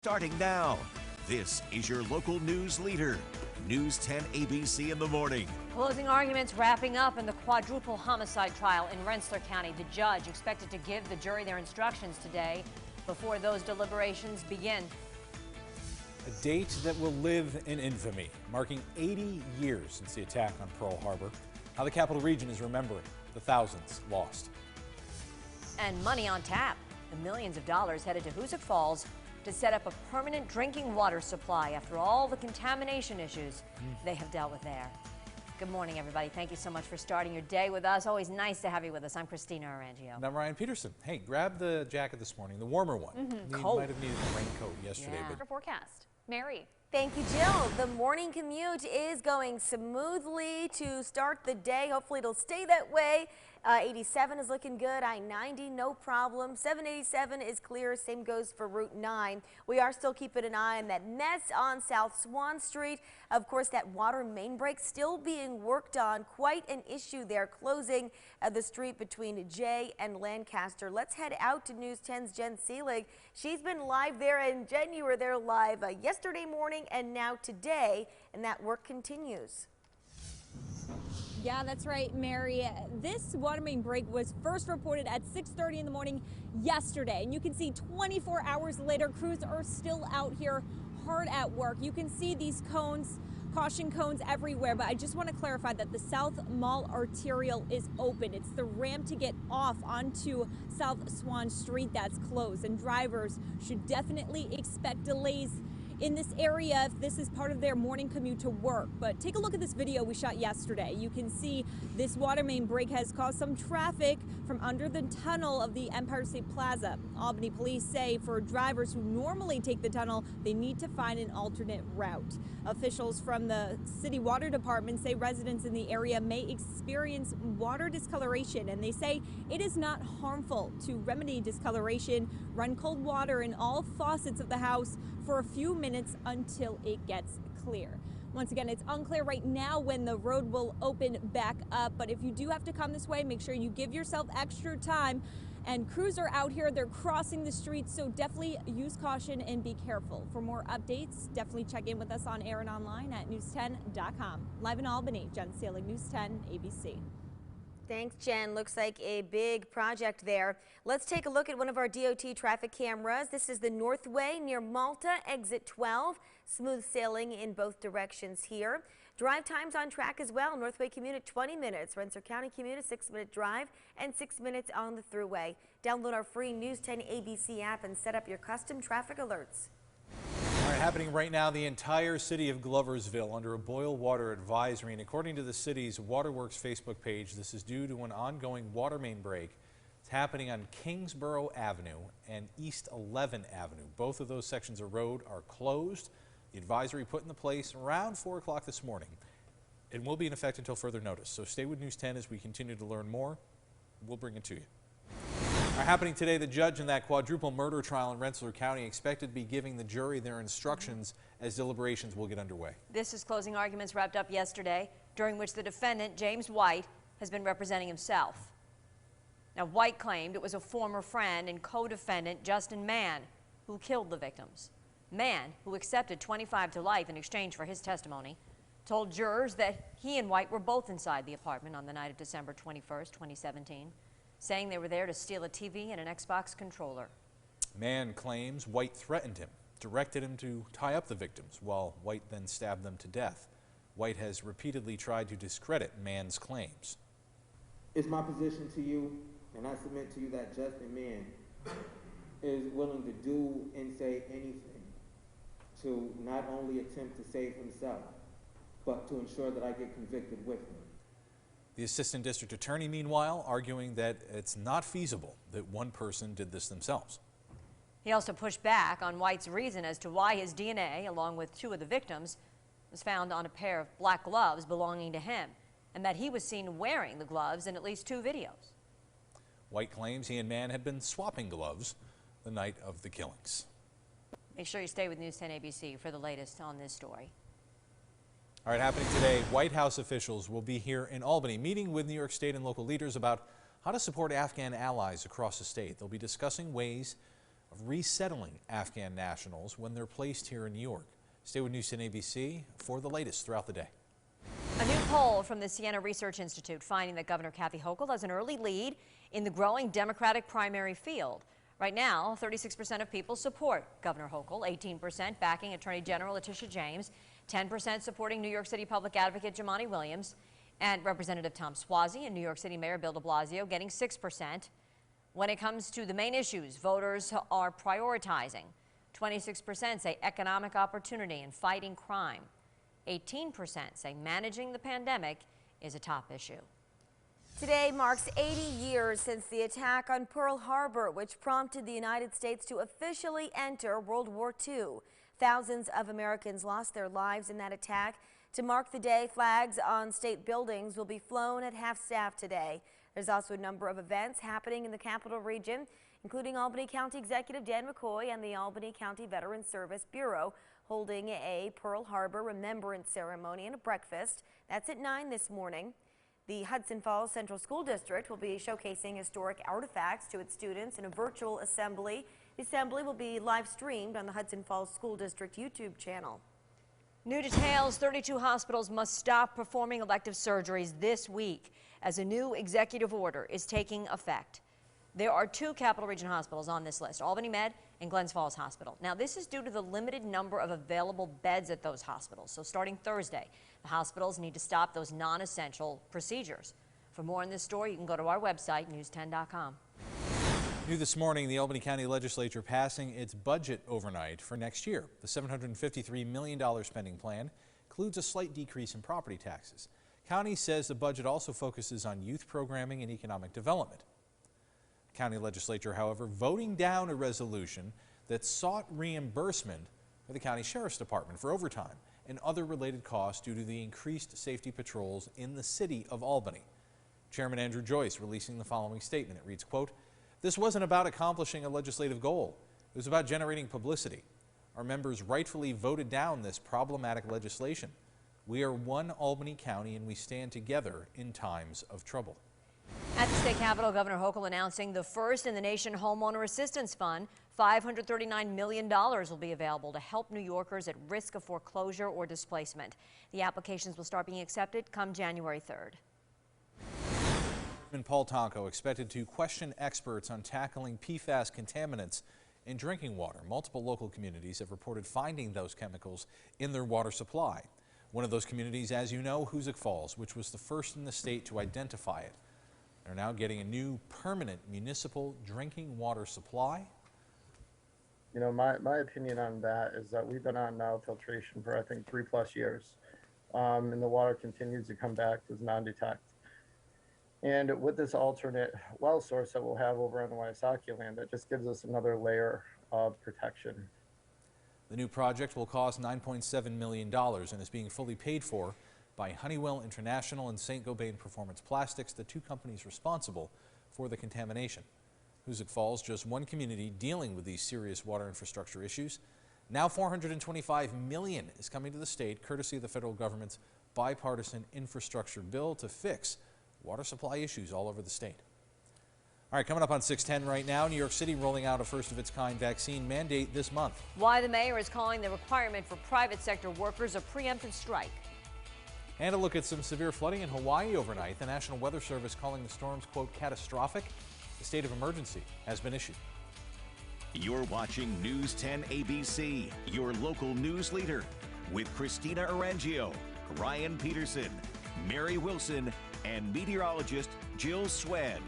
Starting now, this is your local news leader, News 10 ABC in the morning. Closing arguments wrapping up in the quadruple homicide trial in Rensselaer County. The judge expected to give the jury their instructions today before those deliberations begin. A date that will live in infamy, marking 80 years since the attack on Pearl Harbor. How the Capital Region is remembering the thousands lost. And money on tap. The millions of dollars headed to Hoosick Falls to set up a permanent drinking water supply after all the contamination issues they have dealt with there. Good morning, everybody. Thank you so much for starting your day with us. Always nice to have you with us. I'm Christina Arangio. And I'm Ryan Peterson. Hey, grab the jacket this morning, the warmer one. You Cold. might have needed a raincoat yesterday. Yeah. But Forecast. Mary. Thank you, Jill. The morning commute is going smoothly to start the day. Hopefully it'll stay that way. 87 is looking good. I-90, no problem. 787 is clear. Same goes for Route 9. We are still keeping an eye on that mess on South Swan Street. Of course, that water main break still being worked on. Quite an issue there, closing the street between Jay and Lancaster. Let's head out to News 10's Jen Seelig. She's been live there, and Jen, you were there live yesterday morning and now today, and that work continues. Yeah, that's right, Mary. This water main break was first reported at 6:30 in the morning yesterday, and you can see 24 hours later, crews are still out here hard at work. You can see these cones, caution cones everywhere, but I just want to clarify that the South Mall Arterial is open. It's the ramp to get off onto South Swan Street that's closed, and drivers should definitely expect delays in this area if this is part of their morning commute to work. But take a look at this video we shot yesterday. You can see this water main break has caused some traffic from under the tunnel of the Empire State Plaza. Albany police say for drivers who normally take the tunnel, they need to find an alternate route. Officials from the city water department say residents in the area may experience water discoloration, and they say it is not harmful. To remedy discoloration, run cold water in all faucets of the house for a few minutes until it gets clear. Once again, it's unclear right now when the road will open back up, but if you do have to come this way, make sure you give yourself extra time. And crews are out here, they're crossing the streets, so definitely use caution and be careful. For more updates, definitely check in with us on air and online at news10.com. Live in Albany, Jen Seelig, News 10 ABC. Thanks, Jen. Looks like a big project there. Let's take a look at one of our DOT traffic cameras. This is the Northway near Malta, exit 12. Smooth sailing in both directions here. Drive times on track as well. Northway commute at 20 minutes. Rensselaer County commute a 6-minute drive and 6 minutes on the thruway. Download our free News 10 ABC app and set up your custom traffic alerts. all right, happening right now, the entire city of Gloversville under a boil water advisory. And according to the city's Waterworks Facebook page, this is due to an ongoing water main break. It's happening on Kingsborough Avenue and East 11 Avenue. Both of those sections of road are closed. The advisory put into place around 4 o'clock this morning. It will be in effect until further notice. So stay with News 10 as we continue to learn more. We'll bring it to you. Happening today, the judge in that quadruple murder trial in Rensselaer County expected to be giving the jury their instructions as deliberations will get underway. This is closing arguments wrapped up yesterday, during which the defendant, James White, has been representing himself. Now, White claimed it was a former friend and co-defendant, Justin Mann, who killed the victims. Mann, who accepted 25 to life in exchange for his testimony, told jurors that he and White were both inside the apartment on the night of December 21st, 2017, saying they were there to steal a TV and an Xbox controller. Mann claims White threatened him, directed him to tie up the victims, while White then stabbed them to death. White has repeatedly tried to discredit Mann's claims. It's my position to you, and I submit to you that Justin Mann is willing to do and say anything to not only attempt to save himself, but to ensure that I get convicted with him. The assistant district attorney, meanwhile, arguing that it's not feasible that one person did this themselves. He also pushed back on White's reason as to why his DNA, along with 2 of the victims, was found on a pair of black gloves belonging to him, and that he was seen wearing the gloves in at least 2 videos. White claims he and Mann had been swapping gloves the night of the killings. Make sure you stay with News 10 ABC for the latest on this story. All right, happening today, White House officials will be here in Albany meeting with New York State and local leaders about how to support Afghan allies across the state. They'll be discussing ways of resettling Afghan nationals when they're placed here in New York. Stay with News 10 ABC for the latest throughout the day. A new poll from the Siena Research Institute finding that Governor Kathy Hochul has an early lead in the growing Democratic primary field. Right now, 36% of people support Governor Hochul, 18% backing Attorney General Letitia James, 10% supporting New York City Public Advocate Jumaane Williams, and Representative Tom Suozzi and New York City Mayor Bill de Blasio getting 6%. When it comes to the main issues voters are prioritizing, 26% say economic opportunity and fighting crime. 18% say managing the pandemic is a top issue. Today marks 80 years since the attack on Pearl Harbor, which prompted the United States to officially enter World War II. Thousands of Americans lost their lives in that attack. To mark the day, flags on state buildings will be flown at half-staff today. There's also a number of events happening in the capital region, including Albany County Executive Dan McCoy and the Albany County Veterans Service Bureau holding a Pearl Harbor remembrance ceremony and a breakfast. That's at 9 this morning. The Hudson Falls Central School District will be showcasing historic artifacts to its students in a virtual assembly. The assembly will be live streamed on the Hudson Falls School District YouTube channel. New details, 32 hospitals must stop performing elective surgeries this week as a new executive order is taking effect. There are 2 Capital Region hospitals on this list, Albany Med and Glens Falls Hospital. Now, this is due to the limited number of available beds at those hospitals. So starting Thursday, the hospitals need to stop those non-essential procedures. For more on this story, you can go to our website, news10.com. New this morning, the Albany County Legislature passing its budget overnight for next year. The $753 million spending plan includes a slight decrease in property taxes. County says the budget also focuses on youth programming and economic development. County legislature, however, voting down a resolution that sought reimbursement for the county sheriff's department for overtime and other related costs due to the increased safety patrols in the city of Albany. Chairman Andrew Joyce releasing the following statement. It reads, quote, "This wasn't about accomplishing a legislative goal. It was about generating publicity. Our members rightfully voted down this problematic legislation. We are one Albany County and we stand together in times of trouble." At the state capitol, Governor Hochul announcing the first in the nation homeowner assistance fund. $539 million will be available to help New Yorkers at risk of foreclosure or displacement. The applications will start being accepted come January 3rd. Paul Tonko expected to question experts on tackling PFAS contaminants in drinking water. Multiple local communities have reported finding those chemicals in their water supply. One of those communities, as you know, Hoosick Falls, which was the first in the state to identify it. They're now getting a new permanent municipal drinking water supply. You know, my opinion on that is that we've been on now filtration for, I think, 3+ years. And the water continues to come back as non-detect. And with this alternate well source that we'll have over on the Wysocki land, that just gives us another layer of protection. The new project will cost $9.7 million and is being fully paid for by Honeywell International and St. Gobain Performance Plastics, the 2 companies responsible for the contamination. Hoosick Falls, just one community dealing with these serious water infrastructure issues. Now $425 million is coming to the state, courtesy of the federal government's bipartisan infrastructure bill to fix water supply issues all over the state. All right, coming up on 610 right now, New York City rolling out a first-of-its-kind vaccine mandate this month. Why the mayor is calling the requirement for private sector workers a preemptive strike. And a look at some severe flooding in Hawaii overnight. The National Weather Service calling the storms, quote, catastrophic. The state of emergency has been issued. You're watching News 10 ABC, your local news leader, with Christina Arangio, Ryan Peterson, Mary Wilson, and meteorologist Jill Swed.